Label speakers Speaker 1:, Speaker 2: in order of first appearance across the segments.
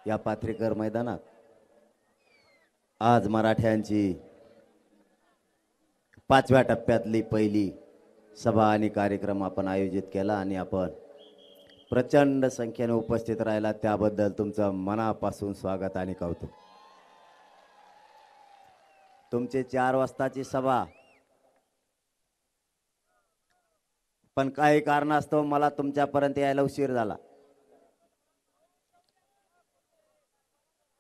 Speaker 1: या पाथरीकर मैदानात आज मराठ्यांची 5व्या टप्प्यातली पहिली सभा आणि कार्यक्रम आपण आयोजित केला आणि आपण प्रचंड संख्येने उपस्थित राहिला त्याबद्दल तुमचं मनापासून स्वागत आणि कौतुक। तुमची 4 वाजताची सभा, पण काही कारणास्तव मला तुमच्यापर्यंत यायला उशीर झाला।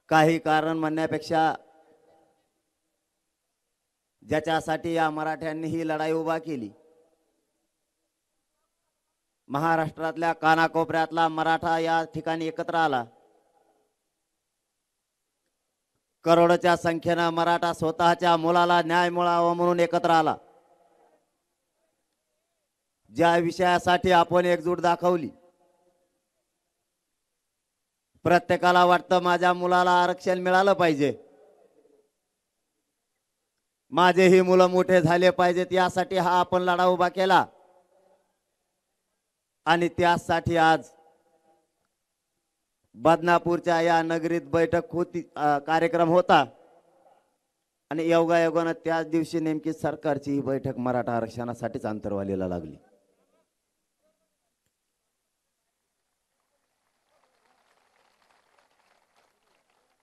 Speaker 1: काही कारण म्हणण्यापेक्षा ज्याच्यासाठी या मराठ्यांनी ही लढाई उभा केली, महाराष्ट्रातल्या कानाकोपऱ्यातला मराठा या ठिकाणी एकत्र आला। करोडोच्या संख्येने मराठा स्वतःच्या मुलाला न्याय मिळावा म्हणून एकत्र आला। ज्या विषयासाठी आपण एकजूट दाखवली, प्रत्येकाला वाटतं माझ्या मुलाला आरक्षण मिळालं पाहिजे, माझेही मुलं मोठे झाले पाहिजेत, यासाठी हा आपण लढा उभा केला। आणि त्यासाठी आज बदनापूरच्या या नगरीत बैठक होती, कार्यक्रम होता आणि योगायोगाने त्याच दिवशी नेमकी सरकारची ही बैठक मराठा आरक्षणासाठीच अंतरवालीला लागली।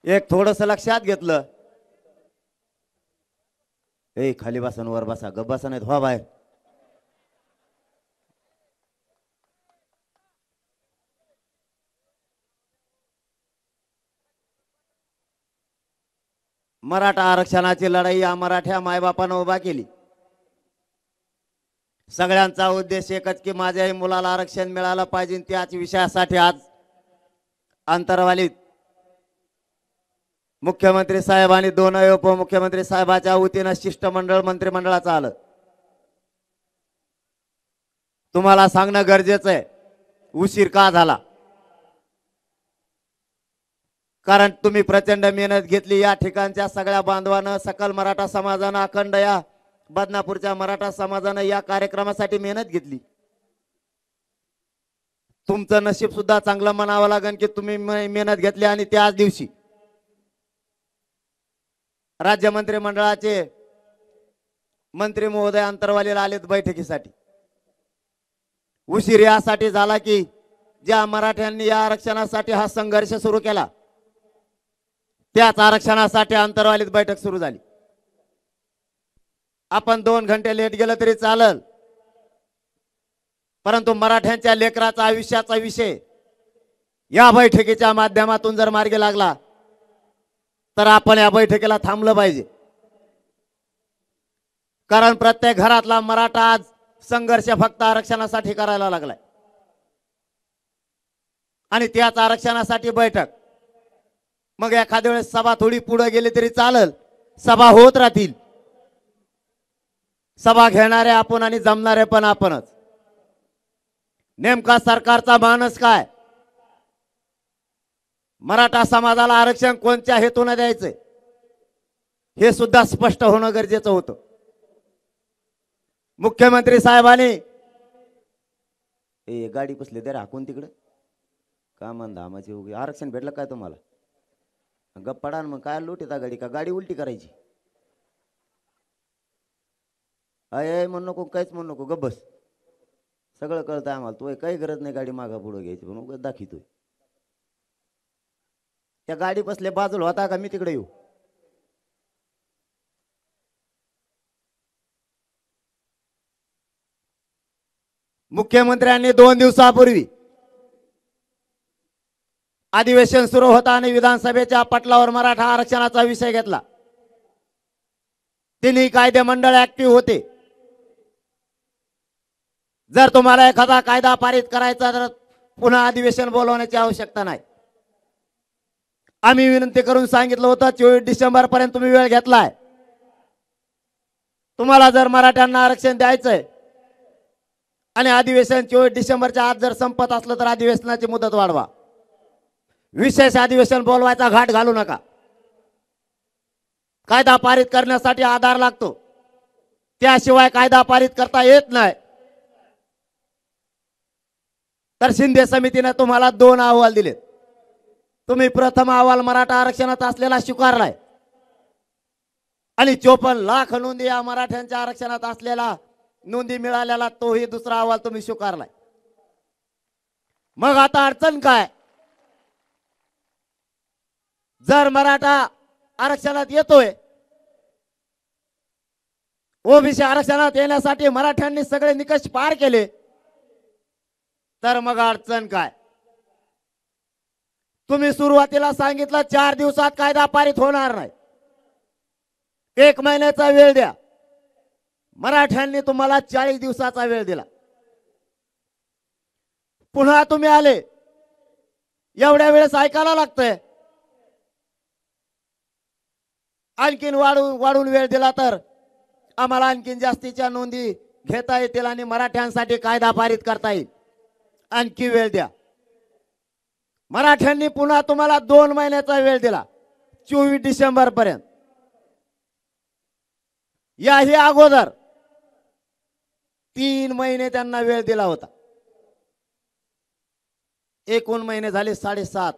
Speaker 1: एक थोडंसं लक्षात घेतलं, ए खाली बसन वर बसा, गप बसा नाहीत व्हा बाहेर। मराठा आरक्षणाची लढाई या मराठ्या मायबापानं उभा केली। सगळ्यांचा उद्देश एकच की माझ्याही मुलाला आरक्षण मिळालं पाहिजे। त्याच विषयासाठी आज अंतरवालीत मुख्यमंत्री साहेब आणि 2 उपमुख्यमंत्री साहेबाच्या वतीनं शिष्टमंडळ मंत्रिमंडळाचं आलं। तुम्हाला सांगणं गरजेचं आहे उशीर का झाला, कारण तुम्ही प्रचंड मेहनत घेतली। या ठिकाणच्या सगळ्या बांधवांना, सकल मराठा समाजानं, अखंड या बदनापूरच्या मराठा समाजानं या कार्यक्रमासाठी मेहनत घेतली। तुमचं नशीब सुद्धा चांगलं म्हणावं लागेल की तुम्ही मेहनत घेतली आणि त्याच दिवशी राज्य मंत्रिमंडळाचे मंत्री महोदय अंतरवालीला आलेत बैठकीसाठी। उशीर यासाठी झाला की ज्या मराठ्यांनी या आरक्षणासाठी हा संघर्ष सुरू केला, त्याच आरक्षणासाठी अंतरवालीत बैठक सुरू झाली। आपण 2 घंटे लेट गेलं तरी चालेल, परंतु मराठ्यांच्या लेकराचा आयुष्याचा विषय या बैठकीच्या माध्यमातून जर मार्गी लागला तर आपण या बैठकीला थांबलं पाहिजे। कारण प्रत्येक घरातला मराठा आज संघर्ष फक्त आरक्षणासाठी करायला लागलाय आणि त्याच आरक्षणासाठी बैठक। मग एखाद्या वेळेस सभा थोडी पुढे गेली तरी चालेल, सभा होत राहतील। सभा घेणारे आपण आणि जमणारे पण आपणच। नेमका सरकारचा मानस काय, मराठा समाजाला आरक्षण कोणत्या हेतूने द्यायचंय हे सुद्धा स्पष्ट होणं गरजेचं होतं। मुख्यमंत्री साहेबांनी ए गाडी पुसले दे हाकून तिकडे का धामाची उगी आरक्षण भेटलं काय तुम्हाला, गप पडा मग काय लोटीता गाडी, का गाडी उलटी करायची? अय म्हणू नको, काहीच म्हणू नको, गप बस। सगळं कळतंय आम्हाला, तू काही गरज नाही गाडी मागा पुढे घ्यायची, पण उगाच दाखवतोय। त्या गाडी बसले बाजूला होता का मी तिकडे येऊ? मुख्यमंत्र्यांनी 2 दिवसापूर्वी अधिवेशन सुरू होता आणि विधानसभेच्या पटलावर मराठा आरक्षणाचा विषय घेतला। तिन्ही कायदे मंडळ ऍक्टिव्ह होते। जर तुम्हाला एखादा कायदा पारित करायचा तर पुन्हा अधिवेशन बोलवण्याची आवश्यकता नाही। आम्ही विनंती करून सांगितलं होतं 24 डिसेंबर पर्यंत तुम्ही वेळ घेतलाय। तुम्हाला जर मराठ्यांना आरक्षण द्यायचंय आणि अधिवेशन 24 डिसेंबरच्या आत जर संपत असलं तर अधिवेशनाची मुदत वाढवा। विशेष अधिवेशन बोलवायचा घाट घालू नका। कायदा पारित करण्यासाठी आधार लागतो, त्याशिवाय कायदा पारित करता येत नाही। तर शिंदे समितीने तुम्हाला 2 अहवाल दिलेत। तुम्ही प्रथम अहवाल मराठा आरक्षणात असलेला स्वीकारलाय आणि 54 लाख नोंदी या मराठ्यांच्या आरक्षणात असलेला नोंदी मिळालेला तोही दुसरा अहवाल तुम्ही स्वीकारलाय. मग आता अडचण काय? जर मराठा आरक्षणात येतोय, ओबीसी आरक्षणात येण्यासाठी मराठ्यांनी सगळे निकष पार केले, तर मग अडचण काय? तुम्ही सुरुवातीला सांगितलं 4 दिवसात कायदा पारित होणार नाही, 1 महिन्याचा वेळ द्या. मराठ्यांनी तुम्हाला 40 दिवसाचा वेळ दिला. पुन्हा तुम्ही आले, एवढ्या वेळेस ऐकायला लागतंय. आणखीन वाढून वेळ दिला तर आम्हाला आणखीन जास्तीच्या नोंदी घेता येतील आणि मराठ्यांसाठी कायदा पारित करता येईल. आणखी वेळ द्या. मराठ्यांनी पुन्हा तुम्हाला 2 महिन्याचा वेळ दिला, 24 डिसेंबर पर्यंत. याही अगोदर 3 महिने त्यांना वेळ दिला होता. एकूण महिने झाले 7.5.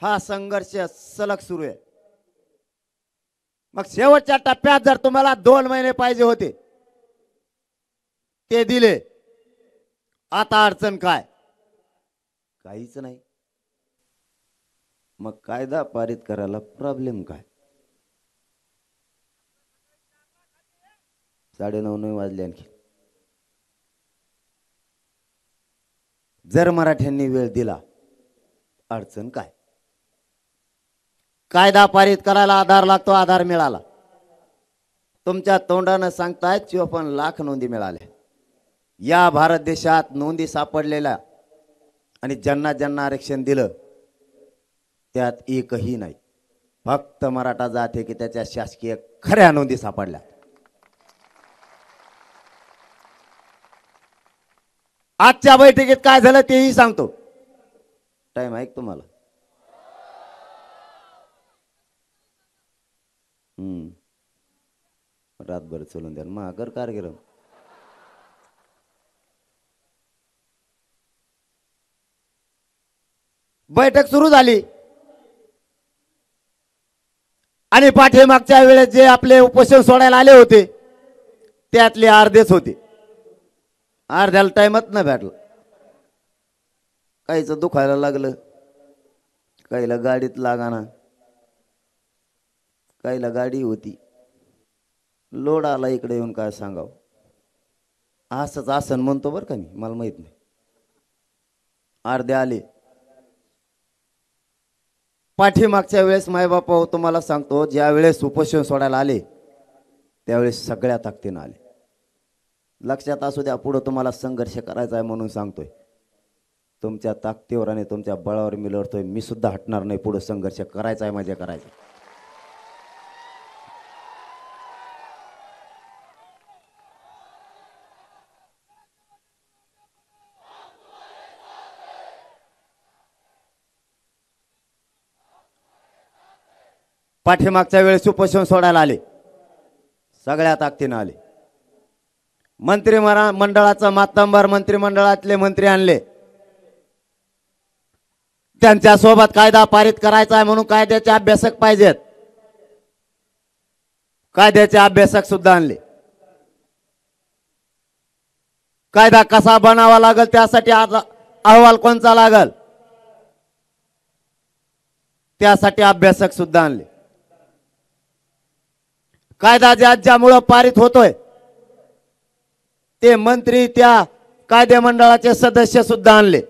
Speaker 1: हा संघर्ष सलग सुरू आहे. मग शेवटच्या टप्प्यात जर तुम्हाला 2 महिने पाहिजे होते, ते दिले. आता अडचण काय? काहीच नाही. मग कायदा पारित करायला प्रॉब्लेम काय? 9:30 वाजले आणखी. जर मराठ्यांनी वेळ दिला, अडचण काय? कायदा पारित करायला आधार लागतो, आधार मिळाला. तुमच्या तोंडानं सांगताय 54 लाख नोंदी मिळाल्या. या भारत देशात नोंदी सापडलेल्या आणि ज्यांना ज्यांना आरक्षण दिलं त्यात एकही नाही. फक्त मराठा जात आहे की त्याच्या शासकीय खऱ्या नोंदी सापडल्या. आजच्या बैठकीत काय झालं तेही सांगतो. टाइम आहे तुम्हाला? रातभर चलून द्या महाकर कारगिरम. बैठक सुरू झाली आणि पाठीमागच्या वेळेस जे आपले उपोषण सोडायला आले होते त्यातले अर्धेच होते. अर्ध्याला टाइमच नाही भेटला. काहीच दुखायला लागलं, काहीला गाडीत लागाना, काहीला गाडी होती. लोड आला इकडे येऊन काय सांगावं. असंच आसन म्हणतो बरं का मी, मला माहित नाही. अर्धे आले. पाठीमागच्या वेळेस मायबापा हो तुम्हाला सांगतो, ज्या वेळेस उपोषण सोडायला आले त्यावेळेस सगळ्या ताकदीनं आले. लक्षात असू द्या, पुढे तुम्हाला संघर्ष करायचा आहे म्हणून सांगतोय. तुमच्या ताकदीवर आणि तुमच्या बळावर मी लढतोय. मी सुद्धा हटणार नाही. पुढे संघर्ष करायचा आहे, मजा करायचा. पाठीमागच्या वेळेस उपोषण सोडायला आले, सगळ्या ताकदीनं आले. मंत्रिमंडळाचा मातंबर मंत्रिमंडळातले मंत्री आणले. त्यांच्या सोबत कायदा पारित करायचा आहे म्हणून कायद्याचे अभ्यासक पाहिजेत. कायद्याचे अभ्यासक सुद्धा आणले. कायदा कसा बनावा लागेल त्यासाठी अहवाल कोणता लागेल त्यासाठी अभ्यासक सुद्धा आणले. कायदा ज्यामुळे पारित होतोय ते मंत्री, त्या कायदे मंडळाचे सदस्य सुद्धा आणले.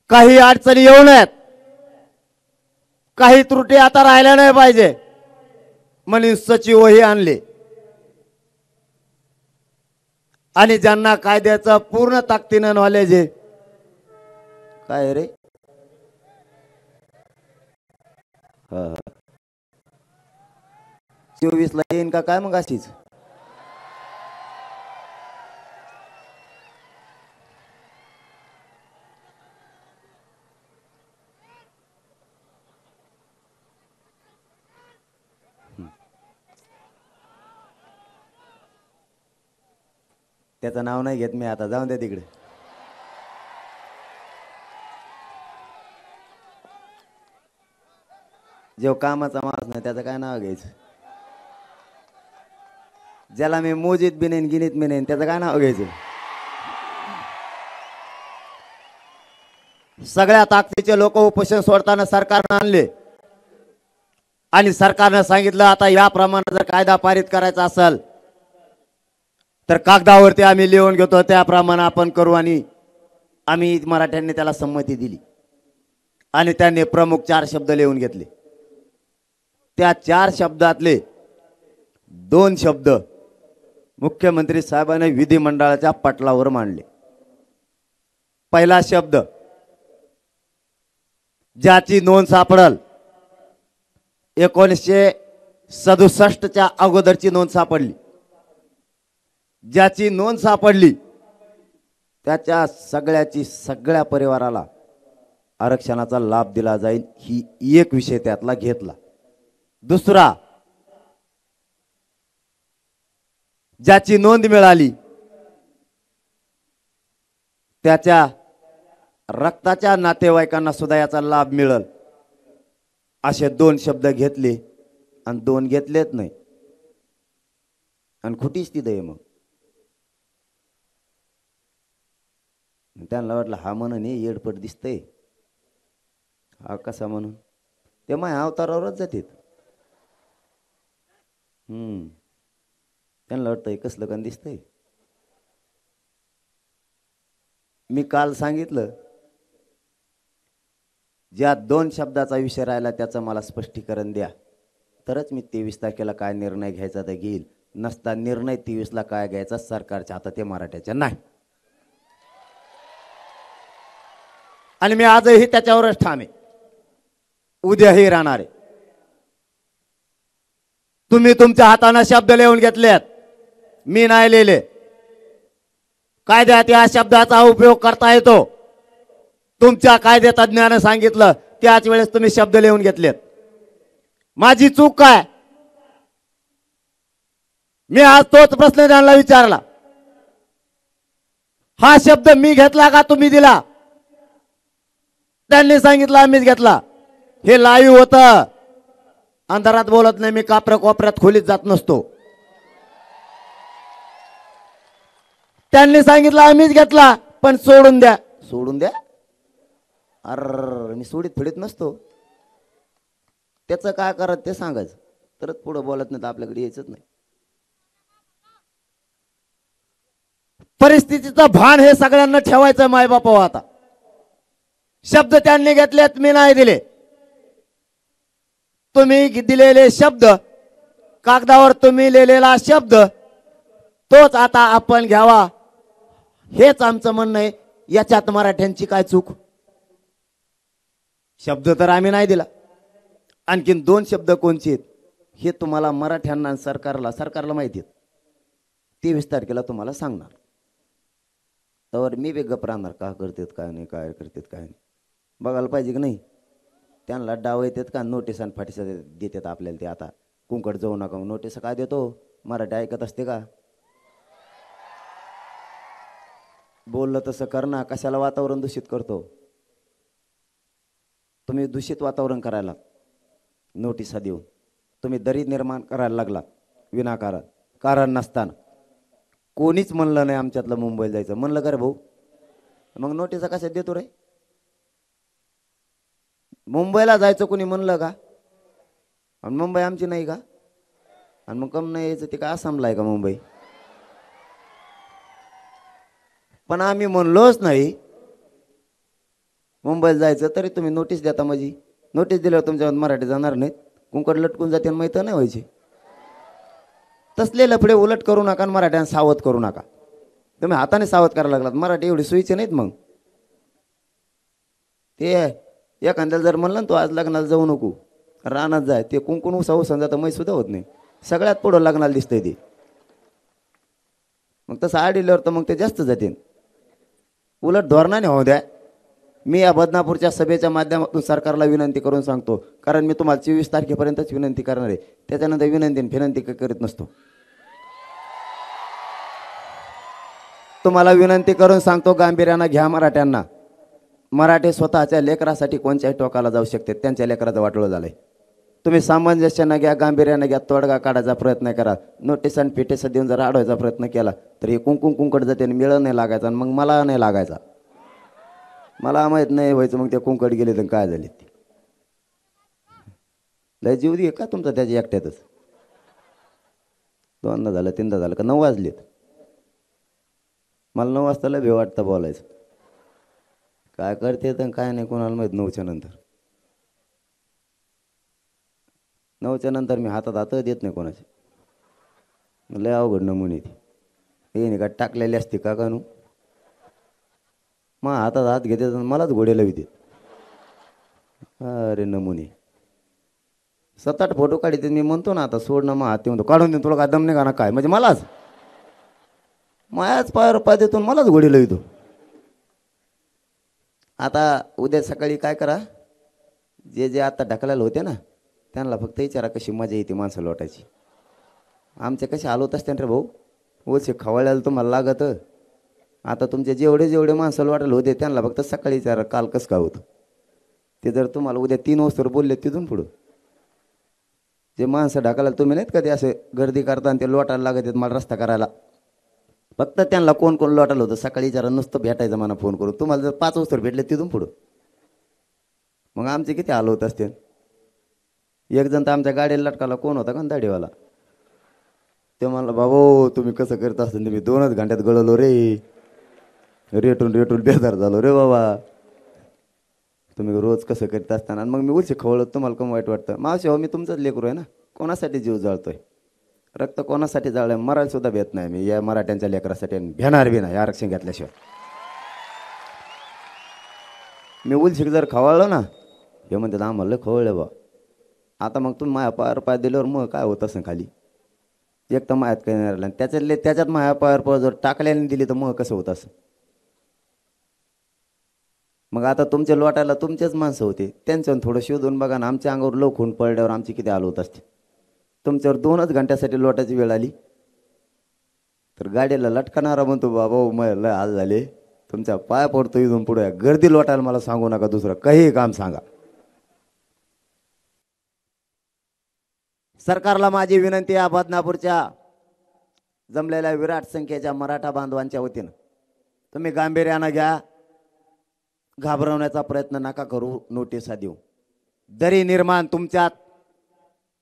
Speaker 1: काही अडचणी येऊ नयेत, काही त्रुटी आता राहिल्या नाही पाहिजे म्हणून सचिवही आणले. आणि ज्यांना कायद्याचं पूर्ण ताकदीनं नॉलेज आहे. काय रे? हा 24 ला येईन का काय मग अशीच? त्याचं नाव नाही घेत मी आता, जाऊन द्या तिकडे. जो कामाचा माणूस नाही त्याचं काय नाव घ्यायचं? ज्याला मी मोजीत बी नाही गिनीत बी नाही त्याचं काय नाव घ्यायचं? सगळ्या ताकदीचे लोक उपोषण सोडताना सरकारनं आणले आणि सरकारनं सांगितलं आता याप्रमाणे जर कायदा पारित करायचा असेल तर कागदावरती आम्ही लिहून घेतो, त्याप्रमाणे आपण करू. आणि आम्ही मराठ्यांनी त्याला संमती दिली आणि त्यांनी प्रमुख 4 शब्द लिहून घेतले. त्या 4 शब्दातले 2 शब्द मुख्यमंत्री साहेबांनी विधिमंडळाच्या पटलावर मांडले. पहिला शब्द, ज्याची नोंद सापडल 1967च्या अगोदरची नोंद सापडली, ज्याची नोंद सापडली त्याच्या सगळ्या परिवाराला आरक्षणाचा लाभ दिला जाईल, ही एक विषय त्यातला घेतला. दुसरा, ज्याची नोंद मिळाली त्याच्या रक्ताच्या नातेवाईकांना सुद्धा याचा लाभ मिळेल, असे 2 शब्द घेतले आणि 2 घेतलेत नाही. आणि खोटीच ती दे. मग त्यांना वाटलं हा म्हणून येडपट दिसतंय, हा कसा म्हणून, ते माझ्या अवतारावरच जातात. त्यांना वाटतंय कसलं का दिसतंय. मी काल सांगितलं, ज्या 2 शब्दाचा विषय राहिला त्याचं मला स्पष्टीकरण द्या, तरच मी 23 तारखेला काय निर्णय घ्यायचा ते घेईल. नसता निर्णय 23ला काय घ्यायचा सरकारच्या हातात, ते मराठ्याच्या नाही. आणि मी आजही त्याच्यावरच ठाम आहे, उद्याही राहणार आहे. तुम्ही तुमच्या हाताने शब्द लिहून घेतलेत, मी नाही लिहिले. कायद्यात या शब्दाचा उपयोग करता येतो. तुमच्या कायदे तज्ञाने सांगितलं त्याच वेळेस तुम्ही शब्द लिहून घेतलेत. माझी चूक काय? मी आज तोच प्रश्न त्यांना विचारला, हा शब्द मी घेतला का तुम्ही दिला? त्यांनी सांगितलं आम्हीच घेतला. हे लाईव्ह होतं, अंधारात बोलत नाही मी, कोपऱ्यात खोलीत जात नसतो. त्यांनी सांगितलं आम्हीच घेतला, पण सोडून द्या. सोडून द्या? अरे मी सोडीत फिडीत नसतो. त्याचं काय करत ते सांगायचं, तरच पुढे बोलत नाही तर आपल्याकडे यायचंच नाही. परिस्थितीचं भान हे सगळ्यांना ठेवायचं मायबापाव. आता शब्द त्यांनी घेतलेत, मी नाही दिले. तुम्ही दिलेले शब्द, कागदावर तुम्ही लिहिलेला शब्द, तोच आता आपण घ्यावा, हेच आमचं म्हणणं आहे. याच्यात मराठ्यांची काय चूक? शब्द तर आम्ही नाही दिला, आणखीन 2 शब्द कोणचे आहेत हे तुम्हाला मराठ्यांना आणि सरकारला माहिती आहेत. 23 तारखेला तुम्हाला सांगणार. तर मी बी गप राहणार, का करतात काय नाही, काय करतात काय नाही बघायला पाहिजे की नाही. त्यांना डाव येतात का, नोटीस आणि फाटीस देतात आपल्याला. ते आता कुंकड जाऊ नका नोटीस काय देतो, मराठी ऐकत असते का? बोललं तसं कर ना, कशाला वातावरण दूषित करतो? तुम्ही दूषित वातावरण करायला नोटिसा देऊन तुम्ही दरी निर्माण करायला लागला विनाकारण, कारण नसताना. कोणीच म्हणलं नाही आमच्यातलं मुंबईला जायचं. म्हणलं का रे भाऊ? मग नोटिसा कशात देतो रे? मुंबईला जायचं कोणी म्हणलं का? आणि मुंबई आमची नाही का? आणि मग कम नाही यायचं ते काय आसामला आहे का मुंबई? पण आम्ही म्हणलोच नाही मुंबईला जायचं, तरी तुम्ही नोटीस देता. माझी नोटीस दिल्यावर तुमच्यावर मराठी जाणार नाहीत, कुंकड लटकून जाते माहीत नाही व्हायचे. तसले लफडे उलट करू नका आणि मराठ्यांना सावध करू नका. तुम्ही हाताने सावध करायला लागलात. मराठी एवढी सोयीचे नाहीत. मग ते एखाद्याला जर म्हणलं ना तू आज लग्नाला जाऊ नको, रानात जाय, ते कुंकुण उसावून जातं मै सुद्धा होत नाही. सगळ्यात पुढं लग्नाला दिसतंय ते. मग तसं आडिल्यावर तर मग ते जास्त जाते. उलट धोरणाने होऊ द्या. मी या बदनापूरच्या सभेच्या माध्यमातून सरकारला विनंती करून सांगतो, कारण मी तुम्हाला 24 तारखेपर्यंतच विनंती करणार आहे. त्याच्यानंतर विनंती करीत नसतो. तुम्हाला विनंती करून सांगतो, गांभीर्यानं घ्या मराठ्यांना. मराठी स्वतःच्या लेकरासाठी कोणत्याही टोकाला जाऊ शकते. त्यांच्या लेकराचं वाटोळं झालंय. तुम्ही सामंजस्यानं घ्या, गांभीर्यानं घ्या, तोडगा काढायचा प्रयत्न करा. नोटीस आणि पिटेस देऊन जर अडवायचा प्रयत्न केला तर हे कुंकड जाते आणि मिळ नाही लागायचा आणि मग मला नाही लागायचा. मला माहित नाही व्हायचं मग ते कुंकड गेले तर काय झाले. ते लय जीव दे का तुमचा त्याच्या एकट्यातच. दोनदा झालं, तीनदा झालं का 9 वाजलेत. मला 9 वाजता लय भेव वाटतं बोलायचं. काय करते तर काय नाही कोणाला माहित. 9च्या नंतर 9च्या नंतर मी हातात देत नाही कोणाचे. लय अवघड नमुने ती हे नाही का टाकलेली असते का कानू. मग हातात घेते मलाच घोडे लाविते. अरे नमुने 7-8 फोटो काढते. मी म्हणतो ना आता सोड ना, मग हात म्हणतो काढून देतो तुला काय दम नाही का ना काय. म्हणजे मलाच मायाच पायावर पाय देतो मलाच घोडे लावितो. आता उद्या सकाळी काय करा, जे आता ढकलायला होते ना त्यांना फक्त विचारा कशी मजा येते माणसं लोटायची. आमचे कसे हालवत असते रे भाऊ. ओसे खवळ्याला तुम्हाला लागत. आता तुमचे जेवढे माणसं लोटायला होते त्यांना फक्त सकाळी विचारा काल कसं काय होतं. ते जर तुम्हाला उद्या 3 वाजता बोलले तिथून पुढं जे माणसं ढकलायला तुम्ही नाहीत कधी असे गर्दी करता आणि ते लोटायला लागत आहेत मला रस्ता करायला. फक्त त्यांना कोण लोटायला होतं सकाळी जरा नुसतं भेटायचं मला फोन करून. तुम्हाला जर 5 वाजता भेटले तिथून पुढं मग आमचे किती हाल होत असते. एक जण तर आमच्या गाडीला लटकाला कोण होता का दाढीवाला. ते म्हणलं बाबो तुम्ही कसं करत असता. मी 2च घंट्यात गळलो रे. रेटून बेजार झालो रे बाबा. तुम्ही रोज कसं करीत असताना. मग मी उलशी खवळत तुम्हाला कम वाईट वाटतं. मावशी हो मी तुमचंच लेकरू आहे ना. कोणासाठी जीव जाळतोय. रक्त कोणासाठी जाळलं मरायला सुद्धा भेट नाही मी या मराठ्यांच्या लेकरासाठी. भेणार बी नाही आरक्षण घेतल्याशिवाय. मी उलशिक जर खवळलो ना हे म्हणतात आम्हाला खवळलं बा. आता मग तुम्ही माया पायावर पाय दिल्यावर मग काय होत असं खाली. एक तर मायात काही नाही राहिलं त्याच्यात माया पायावर पाय जर टाकल्याने दिली तर मग कसं होत असं. मग आता तुमच्या लोटायला तुमचेच माणसं होते त्यांच्यावर थोडं शोधून बघा ना. आमच्या अंगावर लोक खून पडल्यावर आमची किती हाल होत असते. तुमच्यावर 2च घंट्यासाठी लोटायची वेळ आली तर गाडीला लटकणारा म्हणतो बाबा मग लय हाल झाले. तुमच्या पाय पडतो इथून पुढे गर्दी लोटायला मला सांगू नका. दुसरं काही काम सांगा. सरकारला माझी विनंती आहे बदनापूरच्या जमलेल्या विराट संख्येच्या मराठा बांधवांच्या वतीनं तुम्ही गांभीर्यानं घ्या. घाबरवण्याचा प्रयत्न नका करू. नोटिसा देऊ. दरी निर्माण तुमच्यात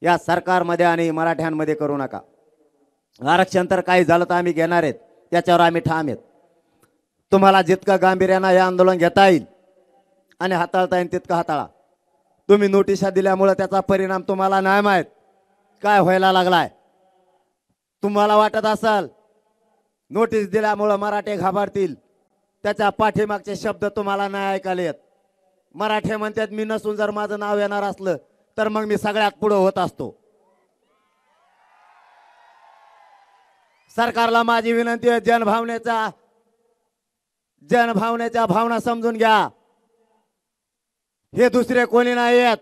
Speaker 1: या सरकारमध्ये आणि मराठ्यांमध्ये करू नका. आरक्षण तर काही झालं तर आम्ही घेणार आहेत. त्याच्यावर आम्ही ठाम आहेत. तुम्हाला जितकं गांभीर्यानं हे आंदोलन घेता येईल आणि हाताळता येईल तितकं हाताळा. तुम्ही नोटिसा दिल्यामुळे त्याचा परिणाम तुम्हाला नाही माहीत काय व्हायला लागलाय. तुम्हाला वाटत असेल नोटीस दिल्यामुळे मराठे घाबरतील. त्याच्या पाठीमागचे शब्द तुम्हाला नाही ऐकायला येत. मराठे म्हणतात मी नसून जर माझं नाव येणार असलं तर मग मी सगळ्यात पुढे होत असतो. सरकारला माझी विनंती आहे जनभावनेच्या भावना समजून घ्या. हे दुसरे कोणी नाही आहेत.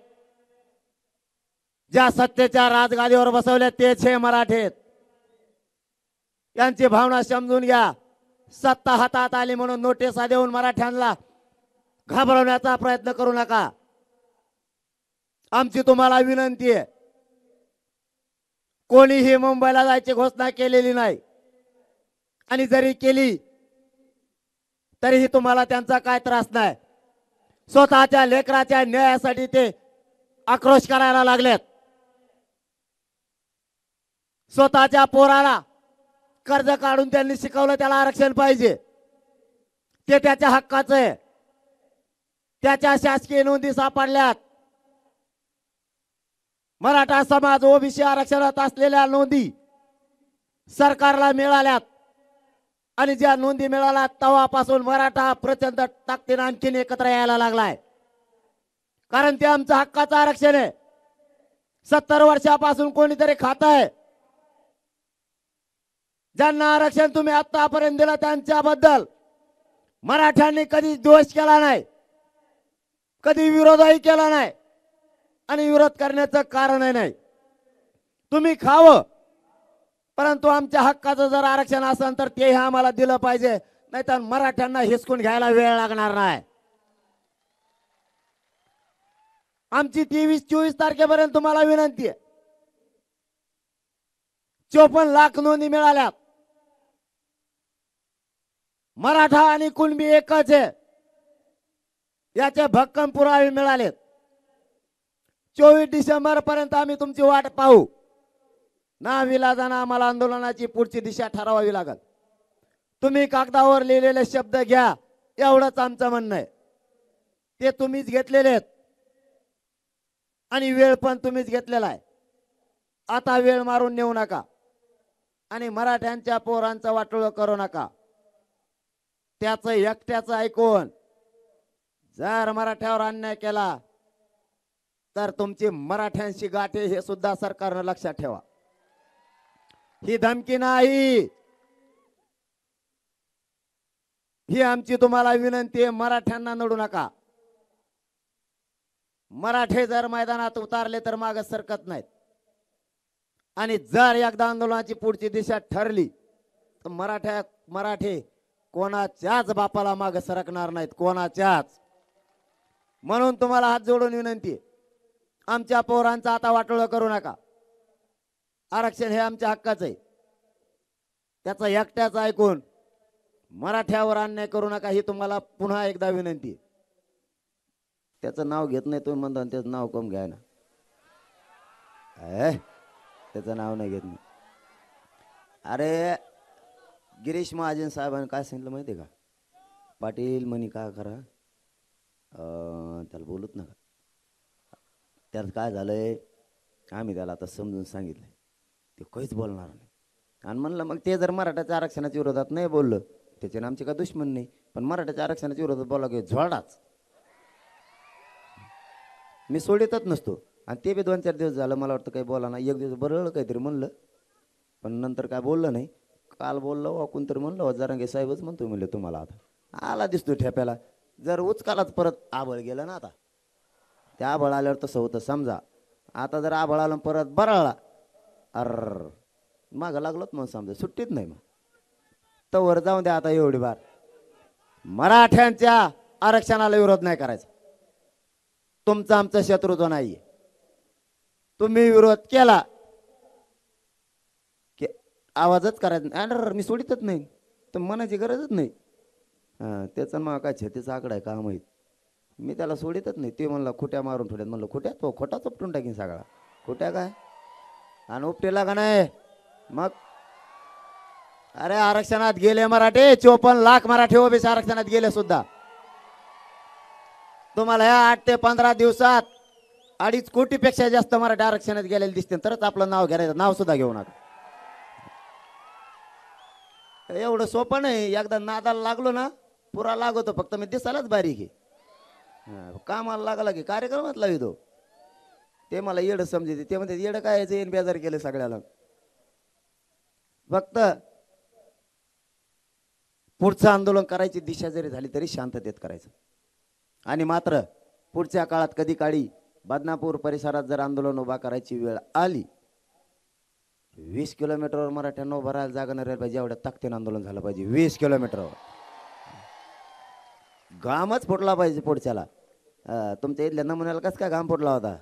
Speaker 1: ज्या सत्तेच्या राजगादीवर बसवले तेच हे मराठे. यांची भावना समजून घ्या. सत्ता हातात आली म्हणून नोटिसा देऊन मराठ्यांना घाबरवण्याचा प्रयत्न करू नका. आमची तुम्हाला विनंती आहे. कोणीही मुंबईला जायची घोषणा केलेली नाही आणि जरी केली तरीही तुम्हाला त्यांचा काय त्रास नाही. स्वतःच्या लेकराच्या न्यायासाठी ते आक्रोश करायला लागलेत. स्वतःच्या पोराला कर्ज काढून त्यांनी शिकवलं त्याला आरक्षण पाहिजे. ते त्याच्या हक्काचं आहे. त्याच्या शासकीय नोंदी सापडल्यात. मराठा समाज ओबीसी आरक्षणात असलेल्या नोंदी सरकारला मिळाल्यात आणि ज्या नोंदी मिळाल्या तेव्हापासून मराठा प्रचंड ताकदीने आणखीन एकत्र यायला लागलाय. कारण ते आमचं हक्काचं आरक्षण आहे. 70 वर्षापासून कोणीतरी खात आहे. ज्यांना आरक्षण तुम्ही आतापर्यंत दिलं त्यांच्याबद्दल मराठ्यांनी कधी दोष केला नाही, कधी विरोधही केला नाही आणि विरोध करण्याचं कारणही नाही. तुम्ही खावं परंतु आमच्या हक्काचं जर आरक्षण असेल तर तेही आम्हाला दिलं पाहिजे. नाहीतर मराठ्यांना हिसकून घ्यायला वेळ लागणार नाही. आमची 23-24 तारखेपर्यंत तुम्हाला विनंती आहे. 54 लाख नोंदी मिळाल्या. मराठा आणि कुणबी एकच आहे याचे भक्कम पुरावे मिळालेत. 24 डिसेंबर पर्यंत आम्ही तुमची वाट पाहू. ना विलाजानं आम्हाला आंदोलनाची पुढची दिशा ठरवावी लागल. तुम्ही कागदावर लिहिलेले शब्द घ्या एवढंच आमचं म्हणणं आहे. ते तुम्हीच घेतलेले आहेत आणि वेळ पण तुम्हीच घेतलेला आहे. आता वेळ मारून नेऊ नका आणि मराठ्यांच्या पोरांचं वाटोळं करू नका. त्याचं एकट्याचं ऐकून जर मराठ्यावर अन्याय केला तर तुमची मराठ्यांशी गाठी हे सुद्धा सरकारनं लक्षात ठेवा. ही धमकी नाही, ही आमची तुम्हाला विनंती आहे. मराठ्यांना नडू नका. मराठे जर मैदानात उतारले तर मागे सरकत नाहीत आणि जर एकदा आंदोलनाची पुढची दिशा ठरली तर मराठे कोणाच्याच बापाला मागे सरकणार नाहीत, कोणाच्याच. म्हणून तुम्हाला हात जोडून विनंती आहे, आमच्या पोरांचा आता वाटोळं करू नका. आरक्षण हे आमच्या हक्काचं आहे. त्याचं एकट्याचं ऐकून मराठ्यावर अन्याय करू नका ही तुम्हाला पुन्हा एकदा विनंती आहे. त्याचं नाव घेत नाही तुम्ही म्हणता, त्याचं नाव कम घ्या ना. त्याचं नाव नाही घेत मी. अरे गिरीश महाजन साहेबांनी काय सांगितलं माहिती आहे का? पाटील म्हणी काय करा, त्याला बोलत नका. त्यात काय झालंय आम्ही त्याला आता समजून सांगितलंय, ते काहीच बोलणार नाही. आणि म्हणलं मग ते जर मराठ्याच्या आरक्षणाच्या विरोधात नाही बोललं त्याच्याने आमचे काय दुश्मन नाही, पण मराठ्याच्या आरक्षणाच्या विरोधात बोला की झोडाच मी सोडितच नसतो. आणि ते बी 2-4 दिवस झालं मला वाटतं काही बोला ना. एक दिवस बरं काहीतरी म्हणलं पण नंतर काय बोललं नाही. काल बोललो वाकून तर म्हणलं जरांगे साहेबच म्हणतो म्हणले तुम्हाला आता आला दिसतो ठेप्याला. जर उचकालाच परत आबळ गेलं ना, आता त्या आबळ आल्यावर तसं होतं समजा. आता जर आबळ आलं परत बरळला मागं लागलोत मग समजा सुट्टीत नाही. मग तवर जाऊन द्या. आता एवढी बार मराठ्यांच्या आरक्षणाला विरोध नाही करायचा. तुमचा आमचा शत्रुत्व नाहीये. तुम्ही विरोध केला की आवाजच करायचा. मी सोडितच नाही तर मनाची गरजच नाही. त्याचं मग काय छत्तीचा आकडा आहे का माहीत. मी त्याला सोडितच नाही. ते म्हणलं खोट्या मारून ठेवल्यात. म्हणलं खोट्या तो खोटाच उपटून टाकीन सगळा. खोट्या काय आणि उपटेला का नाही मग. अरे आरक्षणात गेले मराठे, 54 लाख मराठे ओबीसी आरक्षणात गेले सुद्धा. तुम्हाला या 8 ते 15 दिवसात 2.5 कोटीपेक्षा जास्त मराठी आरक्षणात गेलेले दिसते. तरच आपलं नाव घ्यायचं. नाव सुद्धा घेऊ नका. एवढं सोपं नाही. एकदा नादाला लागलो ना पुरा लागतो. फक्त मी दिसायलाच बारीक आहे. कामाला लागला की कार्यक्रमात लावितो. ते मला येडं समजते. ते म्हणते येडं काय येईन बेजार केले सगळ्याला. फक्त पुढचं आंदोलन करायची दिशा जरी झाली तरी शांततेत करायचं. आणि मात्र पुढच्या काळात कधी काळी बदनापूर परिसरात जर आंदोलन उभा करायची वेळ आली 20 किलोमीटरवर मराठ्यांना उभं राहायला जागा नाही राहिली पाहिजे. एवढ्या ताकदीनं आंदोलन झालं पाहिजे. 20 किलोमीटरवर घामच फुटला पाहिजे पुढच्याला. तुमच्या इथल्या नमुन्याला कस काय घाम फुटला होता.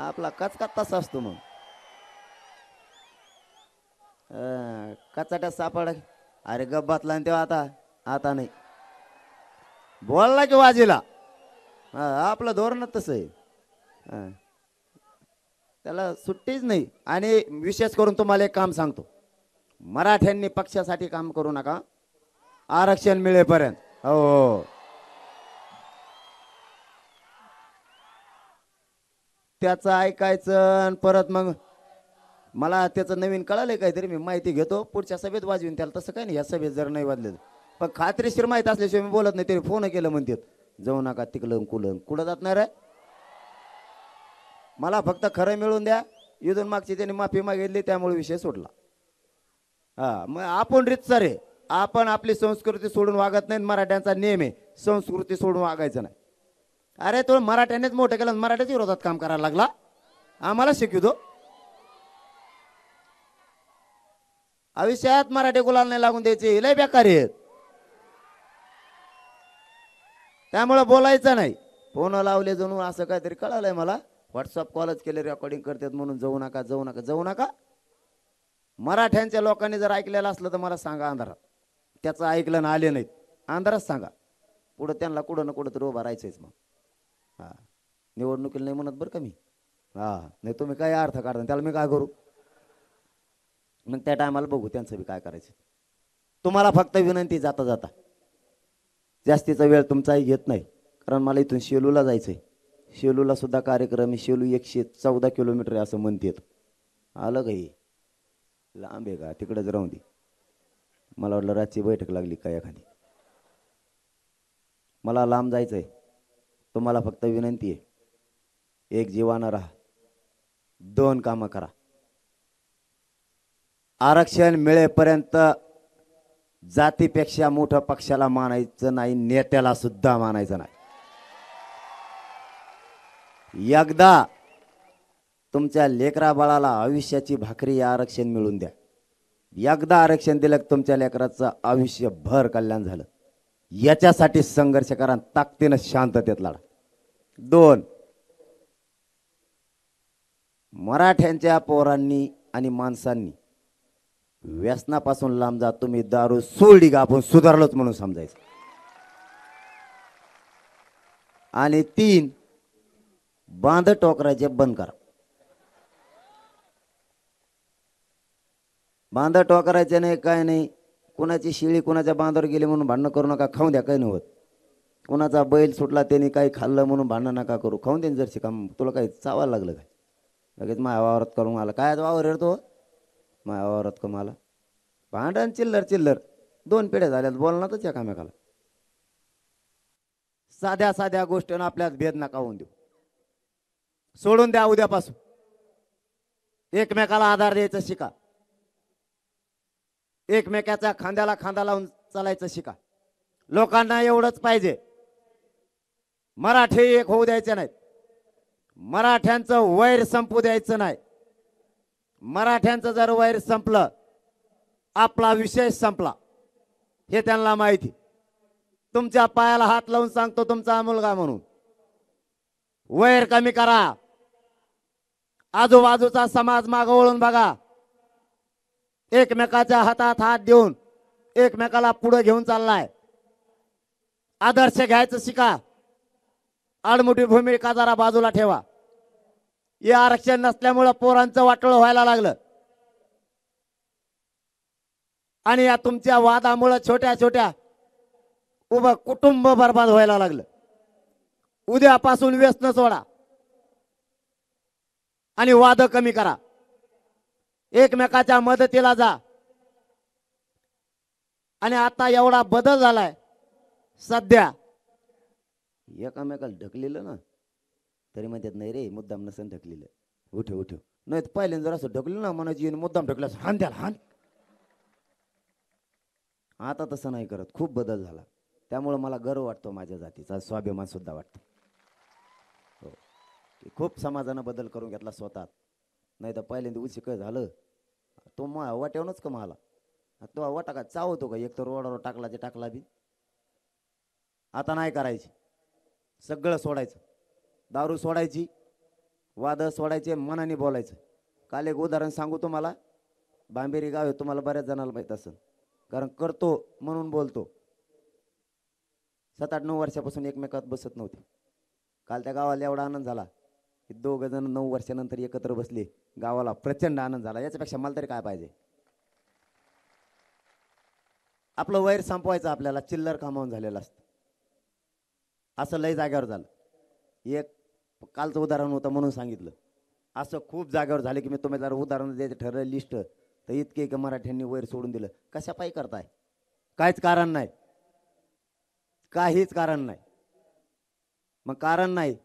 Speaker 1: आपला कचका तसा असतो. मग कचाट्यात सापड. अरे गब्बातला तेव्हा आता नाही बोलला की वाजीला. आपलं धोरण तसं आहे. त्याला सुट्टीच नाही. आणि विशेष करून तुम्हाला एक काम सांगतो, मराठ्यांनी पक्षासाठी काम करू नका आरक्षण मिळेपर्यंत. हो त्याचं ऐकायचं. परत मग मला त्याचं नवीन कळालंय काहीतरी, मी माहिती घेतो पुढच्या सभेत वाजवीन त्याला. तसं काही नाही या सभेत जर नाही वाजले पण खात्रीशीर माहिती असल्याशिवाय मी बोलत नाही. तरी फोन केलं म्हणतात जाऊ नका तिकडं कुठं जात नाही रे. मला फक्त खरं मिळून द्या. इथून मागची त्यांनी माफी मागितली त्यामुळे विषय सोडला. मग आपण रीतसर आहे. आपण आपली संस्कृती सोडून वागत नाही. मराठ्यांचा नियम आहे संस्कृती सोडून वागायचं नाही. अरे तो मराठ्यानेच मोठं केलं, मराठ्याच्या विरोधात काम करायला लागला. आम्हाला शिकवतो. आयुष्यात मराठी गुलाल नाही लागून द्यायचे. लय बेकार आहेत. त्यामुळे बोलायचं नाही. फोन लावले जणू असं काहीतरी कळालंय मला. व्हॉट्सअप कॉलच केले, रेकॉर्डिंग करतात म्हणून जाऊ नका जाऊ नका जाऊ नका. मराठ्यांच्या लोकांनी जर ऐकलेलं असलं तर मला सांगा अंधारात. त्याचं ऐकलं ना आले नाहीत अंधारात सांगा. पुढं त्यांना कुठं ना कुठं तर उभं राहायचंच मग. हा निवडणुकीला नाही म्हणत बरं का मी. हा नाही तुम्ही काय अर्थ काढता त्याला मी काय करू. मग त्या टायमाला बघू त्यांचं बी काय करायचं. तुम्हाला फक्त विनंती जाता जाता, जास्तीचा वेळ तुमचाही घेत नाही कारण मला इथून शेलूला जायचंय. शेलूला सुद्धा कार्यक्रम. शेलू 114 किलोमीटर आहे असं म्हणतात. आलं काही लांब आहे का तिकडेच राहून दे. मला वाटलं रातची बैठक लागली काय एखादी. मला लांब जायचंय. तुम्हाला फक्त विनंती आहे, एक जीवानं राहा, 2 कामं करा. आरक्षण मिळेपर्यंत जातीपेक्षा मोठं पक्षाला मानायचं नाही, नेत्याला सुद्धा मानायचं नाही. एकदा तुमच्या लेकरा बाळाला आयुष्याची भाकरी या आरक्षण मिळून द्या. एकदा आरक्षण दिलं की तुमच्या लेकराचं आयुष्यभर कल्याण झालं. याच्यासाठी संघर्ष करा, ताकदीनं शांततेत लढा. 2 मराठ्यांच्या पोरांनी आणि माणसांनी व्यसनापासून लांब जा. तुम्ही दारू सोडली का आपण सुधारलोच म्हणून समजायचं. आणि 3 बांध टोकराचे बंद करा. बांध टोकरायचे नाही काय नाही. कुणाची शिळी कुणाच्या बांधावर गेली म्हणून भांडणं करू नका. खाऊन द्या काही नाही होत. कुणाचा बैल सुटला त्याने काही खाल्लं म्हणून भांडणं नका करू. खाऊन दे जर शिका. तुला काही चावायला लागलं काय लगेच माझ्या वावरात करून आला काय वावर येतो माझ्या वावरात करून आला. भांडण चिल्लर चिल्लर 2 पिढ्या झाल्यात बोलणारच एकामेकाला. साध्या साध्या गोष्टीनं आपल्यात भेद नका होऊन देऊ. सोडून द्या उद्यापासून. एकमेकाला आधार द्यायचं शिका. एकमेकाच्या खांद्याला खांदा लावून चालायचं शिका. लोकांना एवढंच पाहिजे, मराठी एक होऊ द्यायचे नाहीत. मराठ्यांचं वैर संपू द्यायचं नाही. मराठ्यांचं जर वैर संपलं आपला विषय संपला हे त्यांना माहिती. तुमच्या पायाला हात लावून सांगतो तुमचा मुलगा म्हणून, वैर कमी करा. आजूबाजूचा समाज मागं वळून बघा. एकमेकाच्या हातात हात देऊन एकमेकाला पुढे घेऊन चाललाय. आदर्श घ्यायचं शिका. आडमुठी भूमिका जरा बाजूला ठेवा. हे आरक्षण नसल्यामुळे पोरांचं वाटोळं व्हायला लागलं आणि या तुमच्या वादामुळे छोट्या छोट्या उभं कुटुंब बर्बाद व्हायला लागलं. उद्यापासून व्यसन सोडा आणि वाद कमी करा. एकमेकाच्या मदतीला जा. आणि आता एवढा बदल झालाय सध्या. एकामेकाला ढकलेलं ना तरी म्हणतात नाही रे मुद्दाम नसेल ढकलेलं. उठव उठव नाही पहिल्यांदा जर असं ढकलं ना म्हणायची मुद्दाम ढकल्यास हान द्याल हान. आता तसं नाही करत. खूप बदल झाला. त्यामुळे मला गर्व वाटतो माझ्या जातीचा, स्वाभिमान सुद्धा वाटतो. हो खूप समाजानं बदल करून घेतला स्वतः. नाही तर पहिल्यांदा उशी काय झालं तो वाट्यावरच का मला तो वाटा का चावतो का एक तर रोडावर टाकला जे टाकला बी. आता नाही करायची. सगळं सोडायचं. दारू सोडायची, वाद सोडायचे, मनाने बोलायचं. काल एक उदाहरण सांगू तुम्हाला. बांबेरी गाव आहे, तुम्हाला बऱ्याच जणांना माहीत असेल कारण करतो म्हणून बोलतो. 7-8-9 वर्षापासून एकमेकात बसत नव्हते. काल त्या गावाला एवढा आनंद झाला की 2 जण 9 वर्षानंतर एकत्र बसले. गावाला प्रचंड आनंद झाला. याच्यापेक्षा मला तरी काय पाहिजे. आपलं वैर संपवायचं आपल्याला. चिल्लर कामावून झालेलं असतं. असं लय जाग्यावर झालं. एक कालचं उदाहरण होतं म्हणून सांगितलं. असं खूप जागेवर झाले की मी तुम्ही जर उदाहरण द्यायचं ठरलं लिस्ट तर इतके की मराठ्यांनी वैर सोडून दिलं. कशा पायी करताय. काहीच कारण नाही. काहीच कारण नाही. मग कारण नाही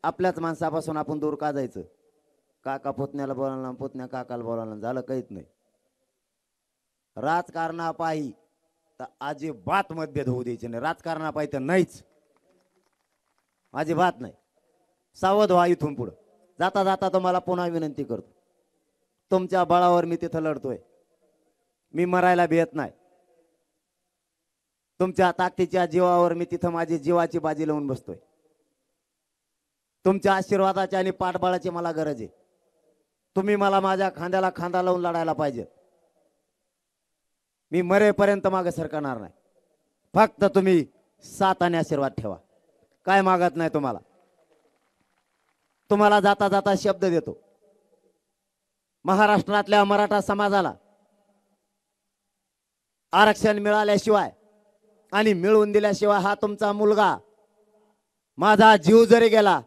Speaker 1: आपल्याच माणसापासून आपण दूर का जायचं. काका पुतण्याला बोलायला पुतण्या काकाला बोलायला झालं काहीच नाही. राजकारणापायी तर अजिबात मतभेद होऊ द्यायचे नाही. राजकारणापायी तर नाहीच, अजिबात नाही. सावध व्हा इथून पुढं. जाता जाता तुम्हाला पुन्हा विनंती करतो. तुमच्या बळावर मी तिथं लढतोय. मी मरायला भेट नाही. तुमच्या ताकदीच्या जीवावर मी तिथं माझी जीवाची बाजी लावून बसतोय. तुमच्या आशीर्वादाची आणि पाठबळाची मला गरज आहे. तुम्ही मला माझ्या खांद्याला खांदा लावून लढायला पाहिजे. मी मरेपर्यंत मागे सरकणार नाही. फक्त तुम्ही साथ आणि आशीर्वाद ठेवा. काय मागत नाही तुम्हाला. तुम्हाला जाता जाता शब्द देतो. महाराष्ट्रातल्या मराठा समाजाला आरक्षण मिळाल्याशिवाय आणि मिळवून दिल्याशिवाय हा तुमचा मुलगा माझा जीव जरी गेला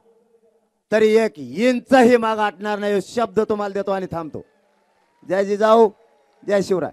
Speaker 1: तरी एक इंचही माग हटणार नाही. शब्द तुम्हाला देतो आणि थांबतो. जय जिजाऊ, जय शिवराय.